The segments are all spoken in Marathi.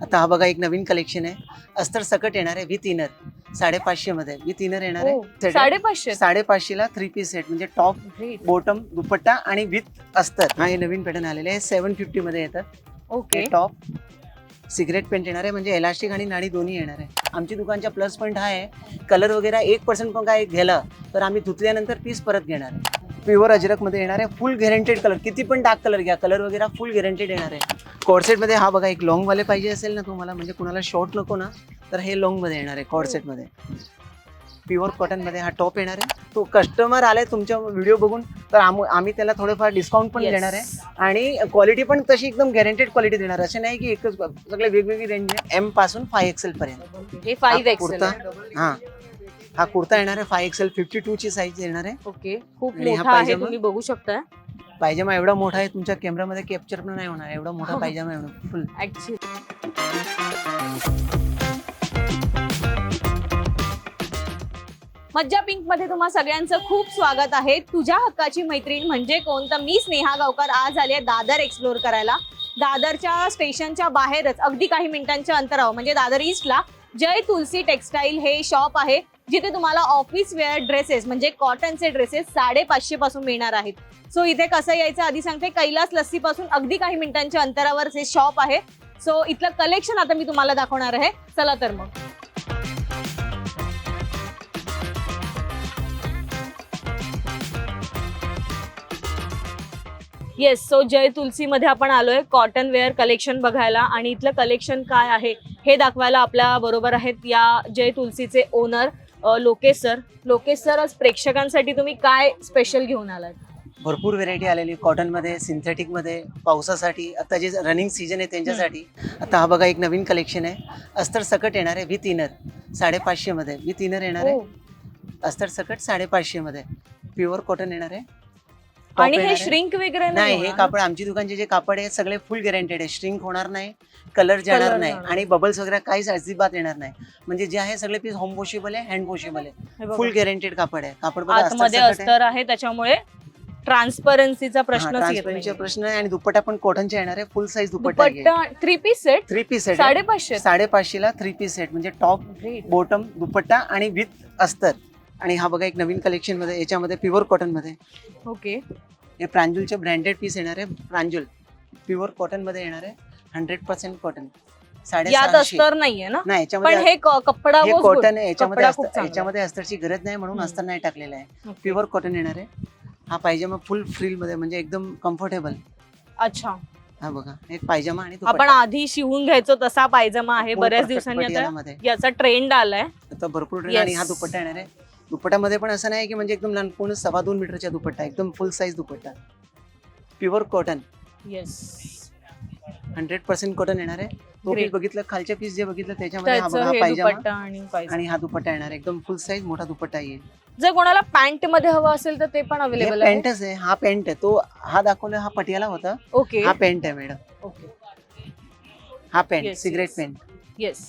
आता हा बघा एक नवीन कलेक्शन आहे, अस्तर सकट येणार आहे विथ इनर 550 मध्ये विथ इनर येणार आहे. 550 550 ला 3 पीस सेट म्हणजे टॉप बॉटम दुपट्टा आणि विथ अस्तर. हा हे नवीन पॅटर्न आलेले आहे 750 मध्ये येतात. ओके टॉप सिगरेट पेंट येणार आहे म्हणजे इलास्टिक आणि नाडी दोन्ही येणार आहे. आमची दुकानचा प्लस पॉईंट हा आहे, कलर वगैरे 1% पण काय गेला तर आम्ही धुतल्यानंतर पीस परत घेणार आहे. प्युअर अजरक मध्ये येणार आहे, फुल गॅरंटेड कलर, किती पण डार्क कलर घ्या, कलर वगैरे फुल गॅरंटेड येणार आहे. कॉर्सेट मध्ये हा बघा एक लॉंग वाले पाहिजे असेल ना तुम्हाला, म्हणजे कुणाला शॉर्ट नको ना, तर हे लॉंग मध्ये येणार आहे. कॉर्सेट मध्ये प्युअर कॉटन मध्ये हा टॉप येणार आहे. तो कस्टमर आलाय तुमच्या व्हिडिओ बघून तर आम्ही त्याला थोडेफार डिस्काउंट पण देणार आहे आणि क्वालिटी पण तशी एकदम गॅरंटेड क्वालिटी देणार. असे नाही की एकच, सगळे वेगवेगळी रेंज आहे, M पासून 5XL पर्यंत. हे 5XL कुर्ता हा कुर्ता येणार आहे 5XL 52 ची साईज येणार आहे. ओके, खूप आणि हा मोठा आहे, पायजमा? तुम्ही बघू शकता. पायजमा एवढा मोठा आहे तुमच्या कॅमेरामध्ये कॅप्चर पण नाही होणार, एवढा मोठा पायजमा आहे फुल. मज्जा पिंक मध्ये तुम्हा सगळ्यांचं खूप स्वागत आहे. तुझ्या हक्काची मैत्रीण म्हणजे कोण, तर मी स्नेहा गावकर आज आले दादर एक्सप्लोर करायला. दादरच्या स्टेशनच्या बाहेरच अगदी काही मिनिटांच्या अंतरावर म्हणजे दादर ईस्टला जय तुलसी टेक्सटाईल हे शॉप आहे, जिथे तुम्हाला ऑफिस वेअर ड्रेसेस म्हणजे कॉटनचे ड्रेसेस 550 पासून मिळणार आहेत. सो इथे कसं यायचं आधी सांगते, कैलास लस्सी पासून अगदी काही मिनिटांच्या अंतरावर हे शॉप आहे. सो इथलं कलेक्शन आता मी तुम्हाला दाखवणार आहे. चला तर मग. येस, सो जय तुलसी मध्ये आपण आलोय कॉटन वेअर कलेक्शन बघायला आणि इथलं कलेक्शन काय आहे हे दाखवायला आपल्या बरोबर आहेत या जय तुलसीचे owner Lokesh sir. Lokesh sir, आज प्रेक्षकांसाठी तुम्ही काय स्पेशल घेऊन आलात? भरपूर व्हेरायटी आलेली कॉटन मध्ये, सिंथेटिक मध्ये, पावसासाठी आता जे रनिंग सीजन आहे त्यांच्यासाठी. आता हा बघा एक नवीन कलेक्शन आहे, अस्तर सकट येणार आहे विथ इनर 550 मध्ये विथ इनर येणार आहे. अस्तर सकट 550 मध्ये प्युअर कॉटन येणार आहे. आणि हे श्रिंक वगैरे नाही, हे कापड आमची दुकानचे जे कापड आहे सगळे फुल गॅरंटेड आहे, श्रिंक होणार नाही, कलर जाणार नाही आणि बबल्स वगैरे काहीच अजिबात येणार नाही. म्हणजे जे आहे सगळे पीस होम वॉशेबल आहे, हँड वॉशेबल आहे, फुल गॅरंटेड कापड आहे. कापड आतमध्ये अस्तर आहे त्याच्यामुळे ट्रान्सपरन्सीचा प्रश्नच येत नाही. प्रश्न आहे. आणि दुपट्टा पण कॉटनचा येणार आहे, फुल साईज दुपट्टा आहे. 3 पीस सेट 550 550 ला 3 पीस सेट म्हणजे टॉप बॉटम दुपट्टा आणि विथ अस्तर. आणि हा बघा एक नवीन कलेक्शन मध्ये, याच्यामध्ये प्युअर कॉटन मध्ये. ओके, हे प्रांजुलचे ब्रँडेड पीस येणार आहे. प्रांजुल प्युअर कॉटन मध्ये येणार आहे, 100% कॉटन. यात अस्तर नाहीये ना? नाही, पण हे कपडा कॉटन आहे, याच्यामध्ये अस्तरची गरज नाही म्हणून अस्तर नाही टाकलेलं आहे. प्युअर कॉटन येणार आहे. हा पायजमा फुल फ्रिल मध्ये म्हणजे एकदम कम्फर्टेबल. अच्छा, हा बघा एक पायजमा आणि आपण आधी शिवून घ्यायचो तसा पायजमा आहे. बऱ्याच दिवसांनी आता याचा ट्रेंड आलाय, आता भरपूर ट्रेंड. आणि हा दुपट्टा येणार आहे. दुपट्ट्यामध्ये पण असं नाही की म्हणजे एकदम लहान, पूर्ण 2.25 मीटरचा दुपट्टा, एकदम फुल साईज दुपट्टा, प्युअर कॉटन. येस, 100% कॉटन येणार आहे. तो पीस बघितलं, खालच्या पीस जे बघितलं त्याच्यामध्ये हा बघा हा पायजमा आणि हा दुपट्टा येणार आहे, एकदम फुल साईज मोठा दुपट्टा येईल. जर कोणाला पॅन्ट मध्ये हवं असेल तर ते पण अवेलेबल आहे. पॅन्टच आहे, हा पॅन्ट आहे. तो हा दाखवला हा पटियाला होता. ओके, हा पॅन्ट आहे मॅडम. ओके, हा पॅन्ट सिगरेट पॅन्ट. येस,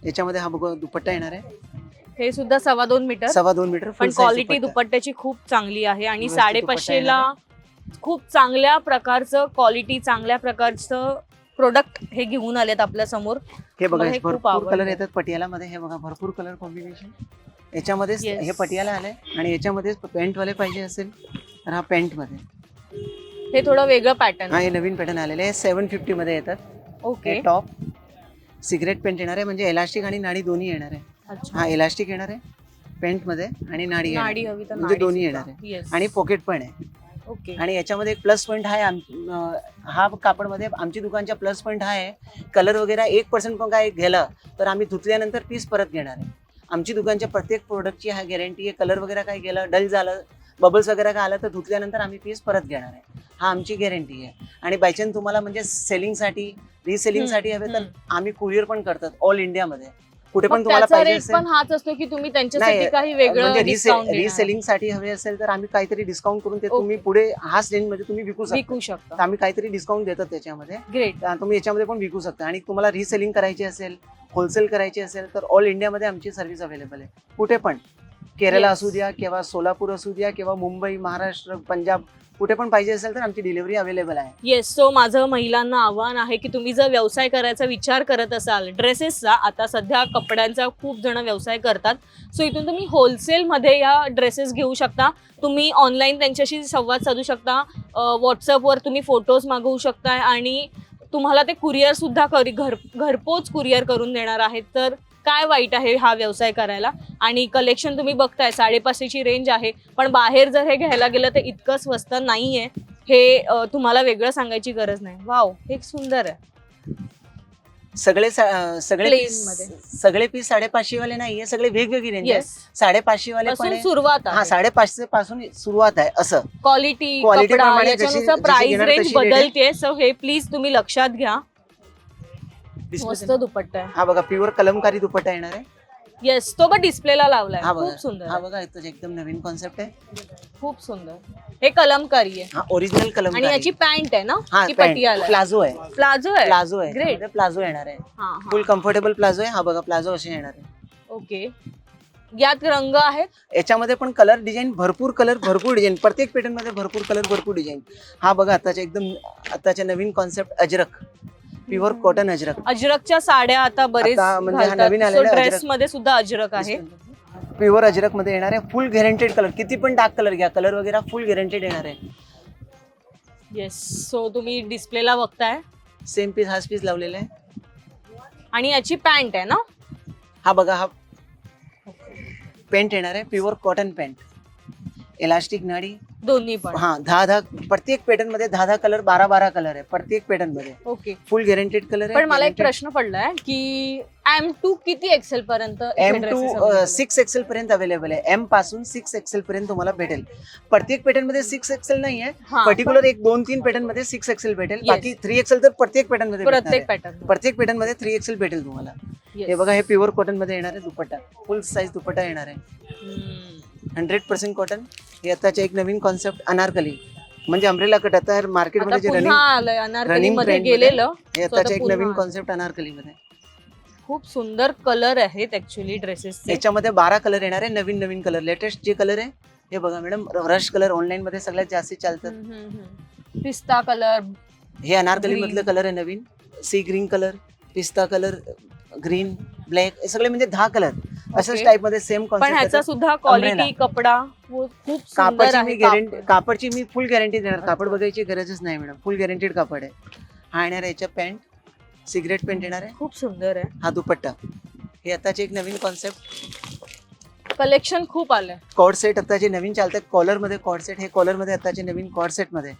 याच्यामध्ये हा बघा दुपट्टा येणार आहे. हे सुद्धा 2.25 मीटर, 2.25 मीटर. पण क्वालिटी दुपट्ट्याची खूप चांगली आहे आणि 550 ला खूप चांगल्या प्रकारचं क्वालिटी, चांगल्या प्रकारचं प्रोडक्ट हे घेऊन आलेत आपल्या समोर. हे बघा भरपूर कलर येतात पटियाला मध्ये. हे बघा भरपूर कलर कॉम्बिनेशन याच्यामध्ये. हे पटियाला आलंय आणि याच्यामध्ये पॅन्ट वाले पाहिजे असेल तर हा पॅन्ट मध्ये. हे थोडं वेगळं पॅटर्न. हा हे नवीन पॅटर्न आलेले आहे, 750 मध्ये येतात. ओके, टॉप सिगरेट पेंट येणार आहे म्हणजे इलास्टिक आणि नाडी दोन्ही येणार आहे. हा इलास्टिक येणार आहे पेंट मध्ये आणि नाडी हवी तर म्हणजे दोन्ही येणार आहे. आणि पॉकेट पण आहे. ओके, आणि याच्यामध्ये एक प्लस पॉईंट आहे, हा कापड मध्ये आमची दुकानचा प्लस पॉईंट हा आहे, कलर वगैरे 1% पण काय गेला तर आम्ही धुतल्यानंतर पीस परत घेणार आहे. आमची दुकानच्या प्रत्येक प्रोडक्टची हा गॅरंटी आहे. कलर वगैरे काय गेलं, डल झालं, बबल्स वगैरे काय आलं तर धुतल्यानंतर आम्ही पीस परत घेणार आहे. हा आमची गॅरंटी आहे. आणि बायचान्स तुम्हाला म्हणजे सेलिंगसाठी, रिसेलिंगसाठी हवे तर आम्ही कुरिअर पण करतात ऑल इंडियामध्ये. कुठे पण तुम्हाला पाहिजे असेल पण हाच असतो की तुम्ही त्यांच्यासाठी काही वेगळं डिस्काउंट रिसेलिंग साठी हवे असेल तर आम्ही काहीतरी डिस्काउंट करून ते तुम्ही पुढे हाच रेंज मध्ये तुम्ही विकू शकता. आम्ही काहीतरी डिस्काउंट देतात त्याच्यामध्ये. ग्रेट, तुम्ही याच्यामध्ये पण विकू शकता. आणि तुम्हाला रिसेलिंग करायची असेल, होलसेल करायची असेल तर ऑल इंडियामध्ये आमची सर्व्हिस अवेलेबल आहे. कुठे पण, केरला असू द्या किंवा सोलापूर असू द्या किंवा मुंबई, महाराष्ट्र, पंजाब, कुठे पण पाहिजे असेल तर आमची डिलिव्हरी अवेलेबल आहे. येस, सो माझं महिलांना आव्हान आहे की तुम्ही जर व्यवसाय करायचा विचार करत असाल ड्रेसेसचा, आता सध्या कपड्यांचा खूप जण व्यवसाय करतात, सो इथून तुम्ही होलसेलमध्ये या ड्रेसेस घेऊ शकता. तुम्ही ऑनलाईन त्यांच्याशी संवाद साधू शकता, व्हॉट्सअपवर तुम्ही फोटोज मागवू शकता आणि तुम्हाला ते कुरिअर सुद्धा घरपोच कुरिअर करून देणार आहेत. तर काय वाईट आहे हा व्यवसाय करायला. आणि कलेक्शन तुम्ही बघताय 550ची रेंज आहे, पण बाहेर जर हे घ्यायला गेलं तर इतकं स्वस्त नाहीये. हे तुम्हाला वेगळं सांगायची गरज नाही. वाव, हे सुंदर आहे. सगळे Plain मध्ये. सगळे पीस 550 वाले नाहीये, सगळे वेगवेगळी रेंज आहे. येस, 550 वाले पण पासून आहे. सुरुवात हा आहे. 550 पासून सुरुवात आहे असं. क्वालिटी Quality कपडा प्रमाणे याच्यानुसार जशी प्राइस घेणार रेंज तशी rate आहे. बदलते. सो हे प्लीज तुम्ही लक्षात घ्या. मस्त दुपट्टा आहे. हा बघा प्युअर कलमकारी दुपट्टा येणार आहे. येस, तो पण डिस्प्लेला लावलाय. हा खूप बघा, सुंदर हा आहे. बघा इथं एकदम नवीन कॉन्सेप्ट आहे. खूप सुंदर. हे कलमकारी आहे हा ओरिजिनल कलमकारी. आणि याची पॅन्ट आहे ना, हा की pant, पटियाला प्लाझो आहे. प्लाझो आहे. प्लाझो आहे. Great. प्लाझो येणार आहे. हा फुल कम्फर्टेबल प्लाझो आहे. हा बघा प्लाझो असे येणार आहे. ओके. यात रंग आहेत. याच्यामध्ये पण कलर डिझाईन भरपूर डिझाईन, प्रत्येक पॅटर्न मध्ये भरपूर कलर भरपूर डिझाईन. हा बघा आताच्या नवीन concept Ajrak, pure cotton Ajrak. अजरकच्या साड्या आता बरेच आता म्हणजे हा नवीन आलेला ड्रेस अजरक. मध्ये सुद्धा अजरक आहे. प्युअर अजरक मध्ये येणार आहे. फुल गॅरंटेड कलर, किती पण डार्क कलर घ्या, कलर वगैरे फुल गॅरंटेड येणार आहे. येस, सो तुम्ही डिस्प्लेला बघताय सेम पीस हाच पीस लावलेला आहे. आणि याची पॅन्ट आहे ना. हा बघा हा पॅन्ट येणार आहे, प्युअर कॉटन पॅन्ट, इलास्टिक नाडी. दोन्ही पण. हा 10 प्रत्येक पॅटर्न मध्ये 10 कलर, 12 कलर आहे प्रत्येक पॅटर्न मध्ये. ओके. फुल गॅरंटेड कलर आहे. पण मला एक प्रश्न पडलाय की M2 किती एक्सेल पर्यंत M2 6 एक्सेल पर्यंत अवेलेबल आहे. M पासून 6 एक्सेल पर्यंत तुम्हाला भेटेल. प्रत्येक पॅटर्न मध्ये 6 एक्सेल नाही आहे, पर्टिक्युलर 1-2-3 पॅटर्न मध्ये 6 एक्सेल भेटेल. Yes. बाकी 3 एक्सेल तर प्रत्येक पॅटर्न मध्ये भेटणार आहे. पॅटर्न. प्रत्येक पॅटर्न मध्ये 3 एक्सेल भेटेल तुम्हाला. हे बघा, हे प्युअर कॉटन मध्ये येणार आहे दुपट्टा, फुल साईज दुपट्टा येणार आहे. 100% कॉटन. हे आताचे एक नवीन कॉन्सेप्ट अनारकली, म्हणजे अम्ब्रेला कट. आता मार्केटमध्ये जे अनारकली रनिंग मध्ये trend गेलेलं. हे आताचे एक नवीन कॉन्सेप्ट अनारकली मध्ये. खूप सुंदर कलर आहेत ऍक्च्युली ड्रेसेसचे. याच्यामध्ये 12 कलर येणार आहे. नवीन कलर, लेटेस्ट जे कलर आहे हे बघा मॅडम, रश कलर ऑनलाईन मध्ये सगळ्यात जास्त चालतात. पिस्ता कलर, हे अनारकली मधलं कलर आहे नवीन. सी ग्रीन कलर, पिस्ता कलर, ग्रीन, ब्लॅक, हे सगळे म्हणजे 10 कलर अशाच टाइप मध्ये सेम पण कॉन्सेप्ट. ह्याचा सुद्धा क्वालिटी कपडा खूप सुंदर आहे. कापडची मी फुल गॅरंटी देणार. कापड बघायची गरजच नाही मॅडम, फुल गॅरंटेड कापड आहे. हा येणार आहे याच्या पॅन्ट, सिगरेट पॅन्ट येणार आहे. खूप सुंदर आहे. हा दुपट्टा. हे आताचे एक नवीन कॉन्सेप्ट, कलेक्शन खूप आलंय. कॉर्ड सेट आताचे नवीन चालतात. कॉलर मध्ये कॉर्ड सेट, हे कॉलर मध्ये आताचे नवीन कॉर्ड सेट मध्ये.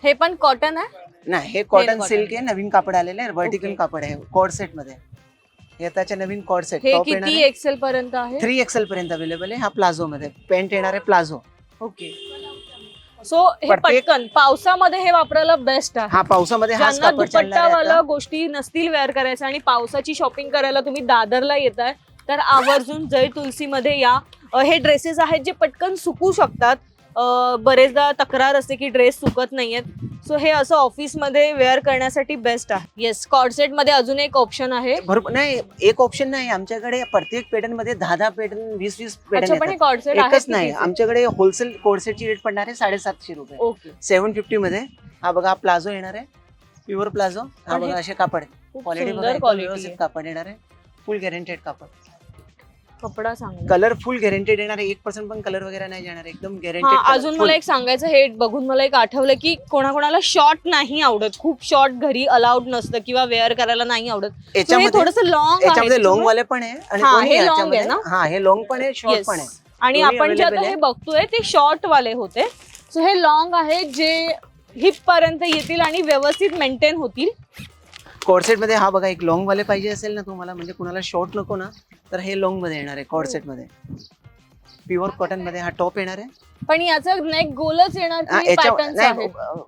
हे पण कॉटन आहे. नाही, हे कॉटन cotton. सिल्क आहे, नवीन कापड आलेलं आहे, व्हर्टिकल Okay. कापड आहे कॉर्ड सेट मध्ये. हे आताचे नवीन कॉर्ड सेट. हे किती एक्सेल पर्यंत आहे. 3 एक्सेल पर्यंत अवेलेबल आहे. हा प्लाझो मध्ये पॅन्ट येणार आहे, प्लाझो. ओके. सो हे पटकन पावसामध्ये हे वापरायला बेस्ट आहे. हा पावसामध्ये हाच ज्यांना कापड चालणार आहे दुपट्टावाला आता. गोष्टी नसतील वेअर करायचं आणि पावसाची शॉपिंग करायला तुम्ही दादरला येताय तर आवर्जून जय तुलसी मध्ये या. हे ड्रेसेस आहेत जे पटकन सुकू शकतात. बरेचदा तक्रार असते की ड्रेस सुकत नाहीयेत. सो हे असं ऑफिसमध्ये वेअर करण्यासाठी बेस्ट आहे. येस, कॉर्डसेट मध्ये अजून एक ऑप्शन आहे. भरपूर नाही, एक ऑप्शन नाही आमच्याकडे. प्रत्येक पॅटर्न मध्ये 10 पॅटर्न, 20 अच्छा, पण हे पॅटर्न कॉर्डसेट एकच नाही. आमच्याकडे होलसेल कॉर्डसेटची रेट पडणार आहे 750 रुपये. ओके. 750 मध्ये. हा बघा, हा प्लाझो येणार आहे, प्युअर प्लाझो. हा आणि बघा असे कापड, खूप क्वालिटी सुंदर बघा, एकदम quality व्यवस्थित आहे. कापड येणार आहे, फुल गॅरंटेड कापड. कपडा चांगला. कलर फुल गॅरंटेड येणार आहे, 1% पण कलर वगैरे नाही जाणार, एकदम हा, गॅरंटेड. अजून मला एक सांगायचं, हे बघून मला एक आठवलं की कोणाकोणाला शॉर्ट नाही आवडत, खूप शॉर्ट घरी अलाउड नसतं किंवा वेअर करायला नाही आवडत. So हे थोडंसं लॉंग याच्यामध्ये लॉंग वाले पण आहे आणि हा, दोन्ही हे long याच्यामध्ये. आहे ना? हा, हे लॉंग पण आहे, शॉर्ट Yes. पण आहे. आणि दोन्ही आपण जे आता available हे आहे. बघतोय ते शॉर्ट वाले होते. सो हे लॉंग आहे जे हिप पर्यंत येतील आणि व्यवस्थित मेंटेन होतील. कॉर्डसेट मध्ये हा बघा, एक लॉंग वाले पाहिजे असेल ना तुम्हाला, म्हणजे कुणाला शॉर्ट नको ना, तर हे लॉंग मध्ये येणार आहे कॉर्डसेट मध्ये. प्युअर कॉटन मध्ये हा टॉप येणार आहे. पण याचं नेक गोलच येणार हा, की याच्या- पॅटर्न्स नाही, आहेत.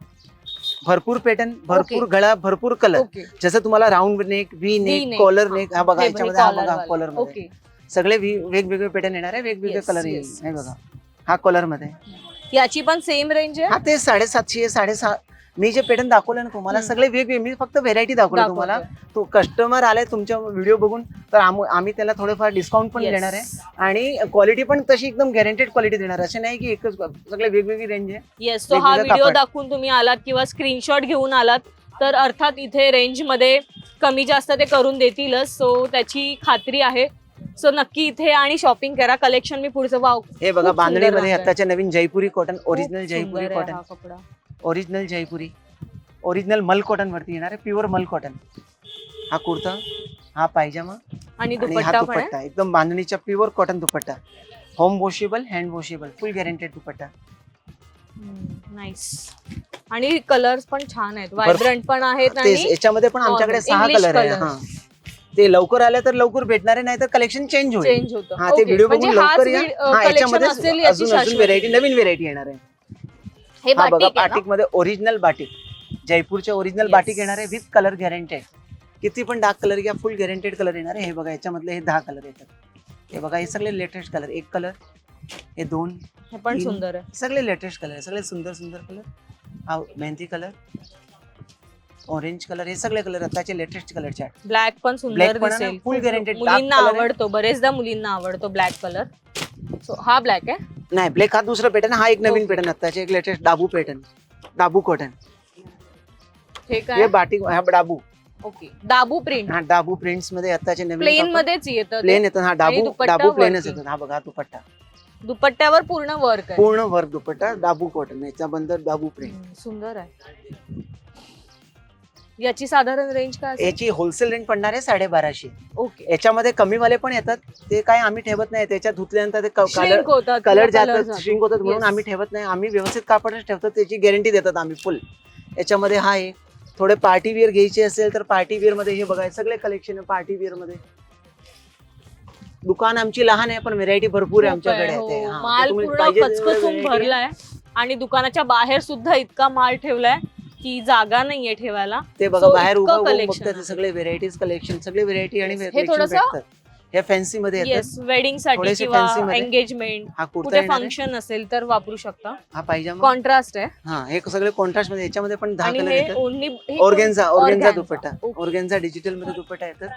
भरपूर पॅटर्न, भरपूर गळा, भरपूर कलर. ओके. जसं तुम्हाला round neck, V neck, neck, collar हा. नेक. हा बघा, हे याच्यामध्ये हा collar बघा वाले. कॉलर मध्ये ओके. सगळे वेगवेगळे पॅटर्न येणार आहे, वेगवेगळे Yes, कलर येईल. yes, हे yes. बघा, हा कॉलर मध्ये. याची पण सेम रेंज आहे. हा, ते 750, मी जे पॅटर्न दाखवलं ना तुम्हाला सगळे वेगवेगळे, मी फक्त व्हेरायटी दाखवलं तुम्हाला. तो कस्टमर आलाय तुमच्या व्हिडिओ बघून तर आम्ही त्याला थोडंफार डिस्काउंट पण देणार आहे आणि क्वालिटी पण तशी एकदम गॅरंटेड क्वालिटी देणार. असे नाही की एकच, सगळे वेगवेगळी रेंज आहे. येस, तो हा वेगवेगळं व्हिडिओ कापड. दाखवून तुम्ही आलात किंवा स्क्रीनशॉट घेऊन आलात तर अर्थात इथे रेंज मध्ये कमी जास्त ते करून देतीलच. सो त्याची खात्री आहे. सो नक्की इथे आणि शॉपिंग करा. कलेक्शन मी पुढचं वाव. हे बघा खूप सुंदर बांधणीमध्ये रंग आहे. आताच्या नवीन जयपुरी कॉटन, ओरिजिनल खूप जयपुरी सुंदर आहे कॉटन, हा कपडा. ओरिजिनल जयपुरी, ओरिजिनल मल कॉटन वरती येणार आहे, प्युअर मल कॉटन. हा कुर्ता, हा पायजामा आणि आणि हा दुपट्टा पण आहे. दुपट्टा एकदम बांधणीचा pure cotton dupatta, home washable, hand washable, full guaranteed dupatta. Nice. आणि कलर्स पण छान आहेत, व्हायब्रंट पण आहेत तेच, आणि याच्यामध्ये पण आमच्याकडे 6 English कलर आहे. colors. हा, ते लवकर आले तर लवकर भेटणार आहे, नाही तर कलेक्शन चेंज होईल. चेंज होतं. हा, ते Okay. व्हिडिओ म्हणजे बघून हाच लवकर या. हा, collection याच्यामध्ये असेल याची अजून शाश्वती. व्हेरायटी, नवीन व्हेरायटी येणार आहे. हे हा बघा, बाटिक आहे ना? बाटिक मध्ये ओरिजिनल बाटिक, जयपूरचे ओरिजिनल Yes. बाटिक येणार आहे विथ कलर गॅरंटेड. किती पण डार्क कलर घ्या, फुल गॅरंटेड कलर येणार आहे. हे बघा, याच्यामधले हे 10 कलर येतात. हे बघा, हे सगळे लेटेस्ट कलर, एक कलर, हे 2, हे पण 3, सुंदर आहे. सगळे लेटेस्ट कलर, सगळे सुंदर सुंदर कलर. हा मेहंदी कलर, ऑरेंज कलर, हे सगळे कलर आताचे लेटेस्ट कलर चार्ट. ब्लॅक पण सुंदर Black पण आहे ना, दिसेल. full guaranteed. मुलींना Dark color आहे. आवडतो, बरेचदा मुलींना आवडतो ब्लॅक कलर. सो हा ब्लॅक आहे. नाही, ब्लॅक हा दुसरा पॅटर्न, हा एक नवीन Okay. पॅटर्न आताचे एक latest Dabu pattern, Dabu cotton. हे हे काय? बाटिक, हा डाबू, ओके. दाबू प्रिंट हा डाबू प्रिंट्स मध्ये आताचे नवीन प्लेन मध्येच येतं. प्लेन येतात. हा डाबू, दुपट्टा डाबू प्लेनच वरती. येतात. हा बघा, हा दुपट्टा दुपट्ट्यावर पूर्ण वर्क आहे. पूर्ण वर्क दुपट्टा, डाबू कॉटन, याच्याबद्दल डाबू प्रिंट. सुंदर आहे. याची साधारण रेंज काय असेल? याची होलसेल रेंज पडणार आहे 1250. ओके. याच्यामध्ये कमीवाले पण येतात, ते काय आम्ही ठेवत नाही. त्याच्या धुतल्यानंतर ते Shrink होतात, कलर किंवा जातात, जातो. श्रिंक होतात, म्हणून Yes. आम्ही ठेवत नाही. आम्ही व्यवस्थित कापडच ठेवतो, त्याची गॅरंटी देतात आम्ही फुल. याच्यामध्ये हा आहे, थोडे पार्टी वेअर घ्यायचे असेल तर पार्टी वेअर मध्ये हे बघा, सगळे कलेक्शन आहे पार्टी वेअर मध्ये. दुकान आमची लहान आहे पण व्हेरायटी भरपूर आहे खूप आहे, आमच्याकडे. हो. ते, हा, माल ते तुम्ही पूर्ण पाहिजे तेवढं कचकचून variety आहे. भरलाय आणि दुकानाच्या बाहेर सुद्धा इतका माल ठेवलाय की जागा नाहीये ठेवायला. ते बघा, So, बाहेर इतकं उभं collection बघतात, आहे. सगळे व्हेरायटीज कलेक्शन, सगळे व्हेरायटी आणि Yes. हे collection थोडंसं- भेटतात. हे फॅन्सी मध्ये येस, येतात. वेडिंग साठी थोडेसे किंवा fancy मध्ये. एंगेजमेंट, हा कुर्ता कुठे येणार आहे. फंक्शन असेल तर वापरू शकता. हा पायजामा, कॉन्ट्रास्ट आहे. हा, हे सगळे कॉन्ट्रास्ट मध्ये. याच्यामध्ये पण 10 आणि कलर हे येतात. ओनली ऑर्गेन्झा, ऑर्गेन्झा दुपट्टा, Okay. ऑर्गेन्झा डिजिटल मध्ये दुपट्टा येतात.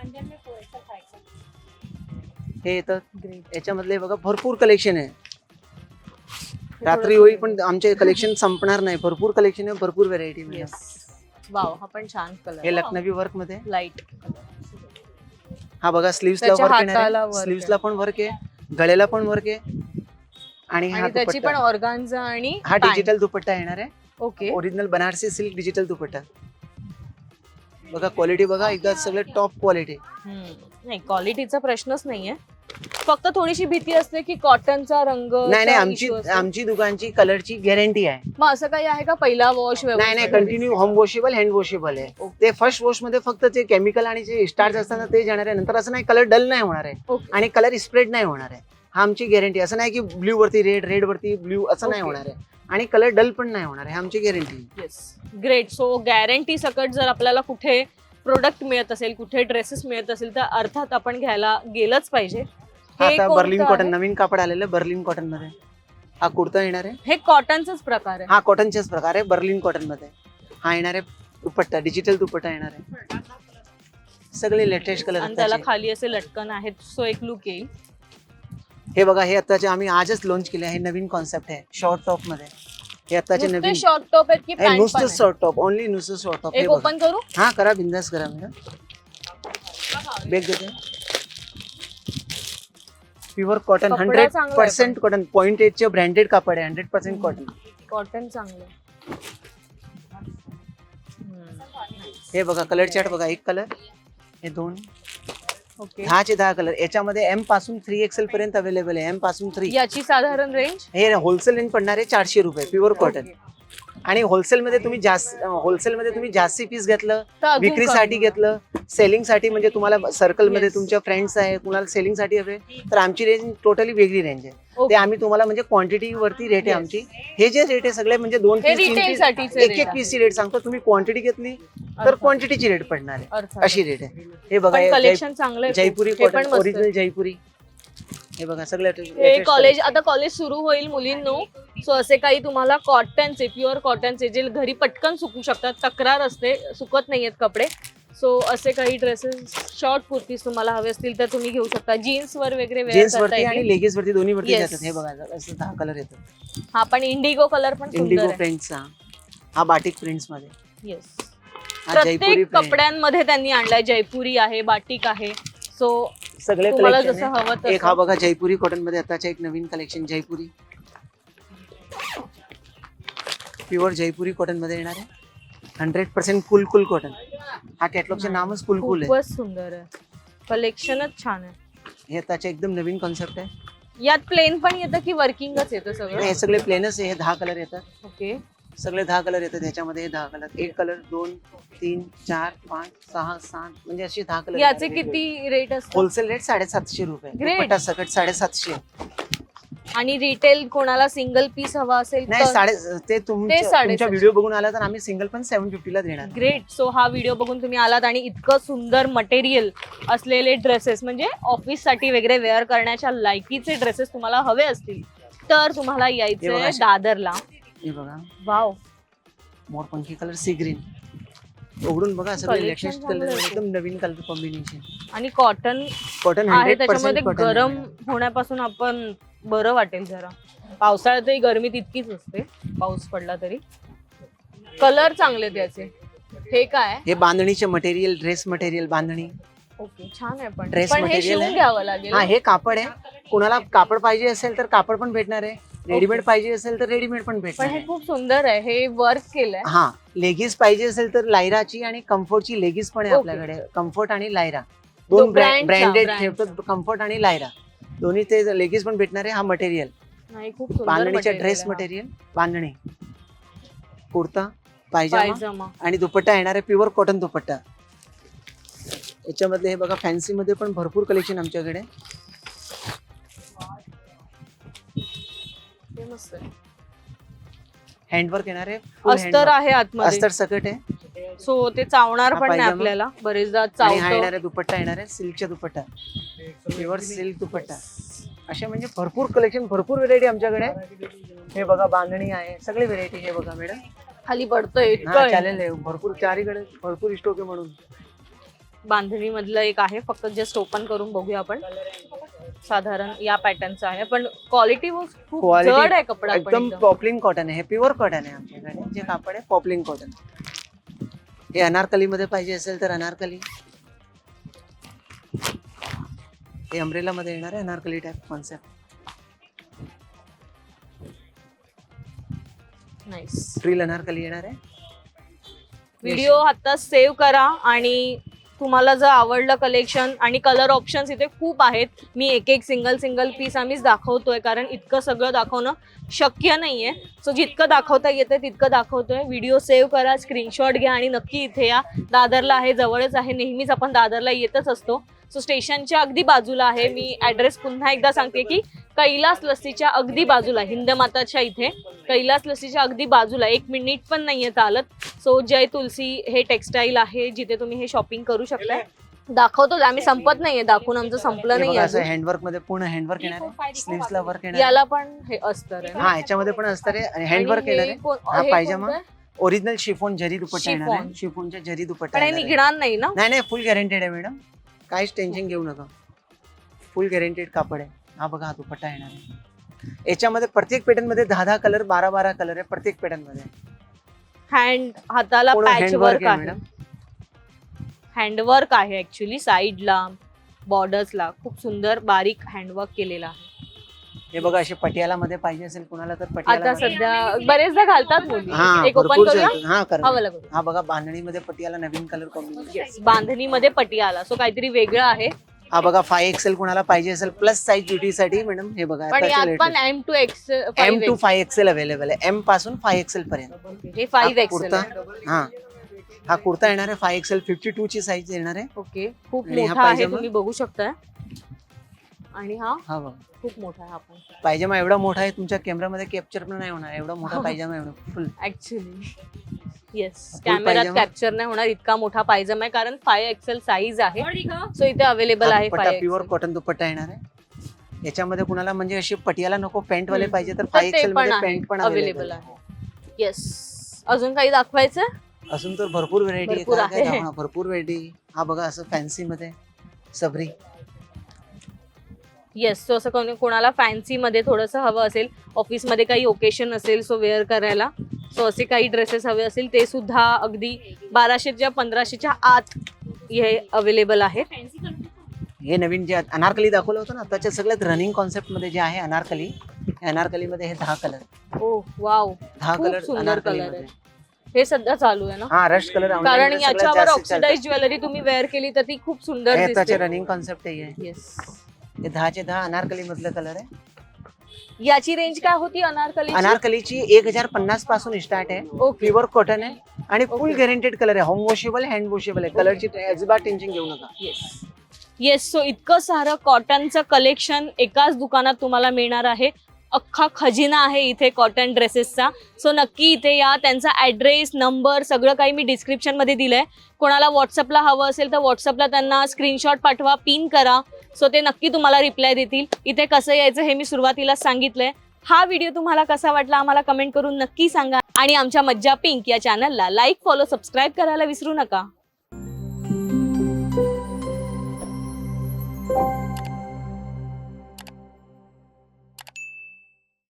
हे येतात. याच्यामधले बघा भरपूर कलेक्शन आहे. रात्री होई पण आमचे कलेक्शन संपणार नाही. भरपूर कलेक्शन आहे, भरपूर व्हेरायटी मिळेल. वाव, हा पण छान हे कलर. लखनवी वर्क मध्ये. लाईट. हा बघा, स्लीव्सला त्याच्या वर्क येणार हाताला आहे, work स्लीव्सला पण वर्क आहे, गळ्याला पण वर्क आहे. आणि हा आणि त्याची पण दुपट्टा, ऑर्गान्झा आणि हा डिजिटल दुपट्टा येणार आहे. Okay. Original Banarasi silk digital dupatta. बघा क्वालिटी बघा, एकदा सगळं टॉप क्वालिटी. नाही, क्वालिटीचा प्रश्नच नाहीये, फक्त थोडीशी भीती असते की कॉटनचा रंग. नाही, आमची दुकानची कलरची गॅरंटी आहे. मग असं काही आहे का पहिला वॉश? नाही, continue home washable, hand washable आहे. ते फर्स्ट वॉश मध्ये फक्त ते केमिकल आणि जे स्टार्च असतात ना ते जाणार आहे. नंतर असं नाही, कलर डल नाही होणार आहे Okay. आणि कलर स्प्रेड नाही होणार आहे. हा आमची गॅरंटी. असं नाही की ब्ल्यू वरती रेड, रेड वरती ब्ल्यू, असं नाही Okay. होणार आहे. आणि कलर डल पण नाही होणार आहे, आमची guarantee. Yes, great. So guarantee सकट जर आपल्याला कुठे प्रोडक्ट मिळत असेल, कुठे ड्रेसेस मिळत असेल तर अर्थात आपण घ्यायला गेलंच पाहिजे. हे आता कोणतं बर्लिन कॉटन आहे? नवीन कापड आलेलं आहे, बर्लिन कॉटन मध्ये. हा कुर्ता येणार आहे. हे कॉटनचाच प्रकार आहे. हा कॉटनचेच प्रकार आहे, बर्लिन कॉटन मध्ये. हा येणार आहे दुपट्टा, डिजिटल दुपट्टा येणार आहे. सगळे लेटेस्ट कलर. आणि त्याला खाली असे लटकन आहेत, सो एक लुक येईल. हे बघा, हे आताचे आम्ही आजच लॉन्च केले आहे, नवीन कॉन्सेप्ट आहे शॉर्ट टॉप मध्ये. हे आताचे नवीन शॉर्ट टॉप आहेत की पॅन्ट? नुसतं शॉर्ट टॉप, ओनली नुसतं शॉर्ट टॉप. एक ओपन करू? हा करा, बिंदास करा मॅडम. बेग देते. प्युअर कॉटन, कपडा 100% कॉटन, 0.8 चे ब्रँडेड कापड आहे, 100% कॉटन. कॉटन चांगलं. हे बघा कलर चार्ट बघा, एक कलर, हे 2, ओके. 10 कलर. याच्यामध्ये एम पासून 3XL पर्यंत अवेलेबल आहे. एम पासून 3. याची साधारण रेंज? हे होलसेल रेंज पडणार आहे 400 रुपये, प्युअर कॉटन. आणि होलसेल मध्ये तुम्ही जास्ती पीस घेतलं, तर अजून विक्रीसाठी कमी. घेतलं, सेलिंग साठी, म्हणजे तुम्हाला सर्कल मध्ये Yes. तुमच्या फ्रेंड्स आहे, कुणाला सेलिंग साठी हवे तर आमची रेंज टोटली वेगळी रेंज आहे. Okay. ते आम्ही तुम्हाला म्हणजे क्वांटिटी वरती रेट आहे Yes. आमची. हे जे रेट आहे सगळे म्हणजे 2 हे पीस, 3 retail पीस, साठीचे एक rate एक आहे. पीसची रेट सांगतो. तुम्ही क्वांटिटी घेतली तर अर्थात. क्वांटिटीची रेट पडणार आहे, अर्थात. अशी रेट आहे. हे बघा, पण हे कलेक्शन चांगलं आहे. जयपुरी हे पण कॉटन, मस्त आहे. ओरिजिनल जयपुरी. हे बघा सगळे हे कॉलेज, आता कॉलेज सुरू होईल मुलींनो, सो असे काही तुम्हाला कॉटनचे, प्युअर कॉटनचे जे घरी पटकन सुकू शकतात, तक्रार असते सुकत नाहीयेत कपडे, सो असे काही ड्रेसेस, शॉर्ट कुर्तीज तुम्हाला हवे असतील तर तुम्ही घेऊ शकता. जीन्स वर वगैरे वेअर जीन्स करता वरती आणि येईल. लेगीज वरती दोन्ही वरती Yes. जातात. हे बघा असं 10 कलर येतात. हा पण इंडिगो कलर पण सुंदर इंडिगो आहे. प्रिंटचा, हा बाटिक प्रिंट्स मध्ये, येस, हा जयपुरी प्रत्येक प्रिंट, कपड्यांमध्ये त्यांनी आणलाय. जयपुरी आहे, बाटिक आहे, सो सगळे तुम्हाला collection जसं आहे. हवं तसं. एक हा बघा जयपुरी कॉटन मध्ये आताचे एक नवीन कलेक्शन, जयपुरी प्युअर जयपुरी कॉटन मध्ये येणार आहे. 100% कुल कॉटन. हा कॅटलॉगचे नामच कुल आहे. खूपच सुंदर आहे, कलेक्शनच छान आहे. हे आताचे एकदम नवीन कॉन्सेप्ट आहे. यात प्लेन पण येतं की वर्किंगच येतं सगळं? हे सगळे प्लेनच आहे. हे 10 कलर येतात. ओके, सगळे 10 कलर येतात. ह्याच्यामध्ये हे 10 कलर, एक कलर 2 3 4 5 6 7 म्हणजे असे 10 कलर. याचे किती रेट असतात? होलसेल रेट 750 रुपये. Great. दुपट्टा सकट 750. आणि रिटेल कोणाला सिंगल पीस हवा असेल नाही तर? ते तुमच्या 750. व्हिडिओ बघून आला तर आम्ही सिंगल पण 750 ला देणार. ग्रेट. सो हा व्हिडिओ बघून तुम्ही आलात आणि इतकं सुंदर मटेरियल असलेले ड्रेसेस, म्हणजे ऑफिस साठी वगैरे वेअर करण्याच्या लायकीचे ड्रेसेस तुम्हाला हवे असतील तर तुम्हाला हे यायचंय बघा. दादरला. हे बघा वाव, मोरपंखी कलर, सी ग्रीन, उघडून बघा सगळे Collection लेटेस्ट चांगलं कलर, आहे. एकदम नवीन कलर कॉम्बिनेशन. आणि कॉटन कॉटन आहे 100% त्याच्यामध्ये, कॉटन. गरम होण्यापासून आपण बरं वाटेल जरा. पावसाळ्यातही गरमी तितकीच असते, पाऊस पडला तरी. कलर चांगले त्याचे. हे काय? हे बांधणीचे मटेरियल, ड्रेस मटेरियल बांधणी. ओके, छान आहे. पण Dress पण हे material शिवून आहे. घ्यावं लागेल. हा हे कापड आहे. कोणाला कापड पाहिजे असेल तर कापड पण भेटणार आहे. रेडीमेड पाहिजे असेल तर रेडीमेड पण पण भेटणार हे आहे. खूप सुंदर आहे. हे वर्क केलंय. हा लेगीज पाहिजे असेल तर लायराची आणि कम्फर्टची लेगीज पण आहे Okay. आपल्याकडे. कम्फर्ट आणि लायरा तो दोन brand चा, ब्रँडेड brand ठेवतात. कम्फर्ट आणि लायरा दोन्ही ते लेगीज पण भेटणार आहे. हा मटेरियल नाही, खूप सुंदर बांधणीचे material ड्रेस आहे हा. मटेरियल, बांधणी, कुर्ता, पायजामा पायजमा. आणि दुपट्टा येणार आहे प्युअर कॉटन दुपट्टा. याच्यामधले हे बघा फॅन्सी मध्ये पण भरपूर कलेक्शन आमच्याकडे. हे मस्त आहे. हँडवर्क येणार आहे. full अस्तर handwork. आहे आतमध्ये, अस्तर सकट आहे. सो ते चावणार हा पण नाही पायजमा. आपल्याला. बरेचदा आणि हा येणार चावतो. आहे दुपट्टा, येणार आहे सिल्कचा दुपट्टा, प्युअर सिल्क दुपट्टा. असे म्हणजे भरपूर कलेक्शन, भरपूर व्हेरायटी आमच्याकडे. हे बघा बांधणी आहे, सगळे व्हेरायटी. हे बघा मॅडम, खाली पडतोय हा चालेल आहे. भरपूर चारीकडे भरपूर स्टॉक आहे म्हणून. बांधणी मधलं एक आहे, फक्त जस्ट ओपन करून बघूया आपण. साधारण या पॅटर्नचं आहे, पण क्वालिटी खूप Quality जड आहे कपडा. पण एकदम एकदम. पॉपलिंग कॉटन आहे. हे प्युअर कॉटन आहे आमच्याकडे. जे कापड आहे पॉपलिंग कॉटन. हे अनारकली मध्ये पाहिजे असेल तर अनारकली. हे अम्ब्रेला मध्ये येणार आहे Anarkali type concept. Nice. Frill Anarkali येणार आहे. व्हिडिओ आता सेव्ह करा आणि तुम्हाला जर आवडलं कलेक्शन आणि कलर ऑप्शन्स इथे खूप आहेत. मी एक सिंगल पीस आम्हीच दाखवतोय, कारण इतकं सगळं दाखवणं शक्य नाहीये. सो जितकं दाखवता येतं तितकं दाखवतोय. व्हिडिओ सेव्ह करा, स्क्रीनशॉट घ्या आणि नक्की इथे या. दादरला आहे, जवळच आहे. नेहमीच आपण दादरला येतच असतो. सो स्टेशनच्या अगदी बाजूला आहे. मी ऍड्रेस पुन्हा एकदा सांगते की कैलास लस्सीच्या अगदी बाजूला, हिंदमाताच्या इथे कैलास लस्सीच्या अगदी बाजूला 1 मिनिट पण नाहीये चालत. सो जय तुलसी हे टेक्सटाईल आहे, जिथे तुम्ही हे शॉपिंग करू शकता. दाखवतो, आम्ही संपत नाहीये, दाखवून आमचं संपलं नाही असं अजून. हँडवर्क मध्ये पूर्ण हँडवर्क येणार आहे. स्लीव्स ला वर्क येणार आहे. याला पण हे अस्तर आहे ना? हा याच्यामध्ये पण असतं रे. आणि हँडवर्क आणि येणार हे आहे. कोण- हा हे पायजामा कोणतं आहे? ओरिजिनल शिफॉन जरी दुपट्टा येणार आहे. Chiffon. शिफॉनच्या जरी दुपट्टा पण हे येणार आहे. निघणार नाही ना? नाही फुल गॅरंटेड आहे मॅडम. काहीच टेन्शन घेऊ नका. फुल गॅरंटेड कापड आहे. हा बघा हा दुपट्टा येणार आहे. याच्यामध्ये प्रत्येक पॅटर्न मध्ये 10 कलर, 12 कलर आहे प्रत्येक पॅटर्न मध्ये. हाताला पूर्ण पॅच handwork वर्क आहे आहे. मॅडम. हँडवर्क आहे ऍक्च्युली. साईडला, बॉर्डर्सला खूप सुंदर बारीक हँडवर्क केलेला आहे. हे बघा असे पटियाला मध्ये पाहिजे असेल कुणाला तर आता पटियाला. सध्या बरेचदा घालतात मुली. हा एक ओपन भरपूर करूया. हा हा करा. वाला करू. हा बघा बांधणी मध्ये पटियाला नवीन कलर कॉम्बिनेशन. बांधणीमध्ये पटियाला, सो काहीतरी वेगळं आहे. हा बघा 5XL कुणाला पाहिजे असेल प्लस साईज ड्युटी साठी मॅडम. हे बघा पण यात पण M to X, M to 5XL available आहे. M पासून 5XL पर्यंत. हे हा 5XL कुर्ता, हा हा कुर्ता येणार आहे 5XL 52 ची साईज येणार आहे. ओके, खूप आणि हा मोठा आहे, पायजमा? तुम्ही बघू शकता. आणि हा हा बघा खूप मोठा आहे. हा पण पायजामा एवढा मोठा आहे तुमच्या कॅमेरामध्ये कॅप्चर पण नाही होणार. एवढा मोठा पायजामा आहे मॅडम. फुल ऍक्च्युली येस, Full कॅमेरात पायजमा? कॅप्चर नाही होणार इतका मोठा पायजमा आहे, कारण 5XL साईज आहे. सो इथे अवेलेबल आहे दुपट्टा प्युअर कॉटन दुपट्टा येणार आहे. याच्यामध्ये कुणाला म्हणजे अशी पटियाला नको पॅन्ट वाले हम्म. पाहिजे तर तर 5 ते एक्सेल पण मध्ये आहे, पॅन्ट पण अवेलेबल अवेलेबल आहे. येस, अजून काही दाखवायचं? अजून तर भरपूर व्हरायटी आहे. भरपूर काय काय आहे. दाखवणार, भरपूर व्हरायटी. हा बघा असं फॅन्सी मध्ये सबरी. येस, सो असं कोणाला फॅन्सी मध्ये थोडंसं हवं असेल, ऑफिसमध्ये काही ओकेशन असेल सो वेअर करायला, सो असे काही ड्रेसेस हवे असेल ते सुद्धा अगदी 1200च्या 1500च्या आत हे अवेलेबल आहेत. हे नवीन जे अनारकली दाखवलं होतं ना त्याच्या सगळ्यात रनिंग कॉन्सेप्ट मध्ये जे आहे अनारकली, अनारकली मध्ये हे 10 कलर. ओ वाव, 10 खूप कलर सुंदर अनारकली कलर मध्ये. आहे. हे सध्या चालू आहे ना? हा रश कलर कारण याच्यावर ऑक्सिडाइज ज्वेलरी तुम्ही वेअर केली तर ती खूप सुंदर त्याचे दिसते. रनिंग कॉन्सेप्ट आहे. येस, हे 10चे 10 अनारकली मधलं कलर आहे. याची रेंज काय होती अनारकली? अनारकलीची 1050 पासून स्टार्ट आहे. ओके, प्युअर कॉटन आहे आणि फुल Okay. गॅरंटेड कलर आहे. होम वॉशेबल, हँड वॉशेबल आहे. कलरची अजिबात टेन्शन घेऊ नका. येस येस, सो इतकं सारं कॉटनचं कलेक्शन एकाच दुकानात तुम्हाला मिळणार आहे. अख्खा खजिना आहे इथे कॉटन ड्रेसेसचा. सो नक्की इथे या. त्यांचा ॲड्रेस, नंबर सगळं काही मी डिस्क्रिप्शनमध्ये दिलंय. कोणाला व्हॉट्सअपला हवं असेल तर व्हॉट्सअपला त्यांना स्क्रीनशॉट पाठवा, पिन करा, सो ते नक्की तुम्हाला रिप्लाय देतील. इथे कसं यायचं हे मी सुरुवातीलाच सांगितलंय. हा व्हिडिओ तुम्हाला कसा वाटला आम्हाला कमेंट करून नक्की सांगा आणि आमच्या मज्जा पिंक या चॅनलला लाईक, फॉलो, सबस्क्राईब करायला विसरू नका.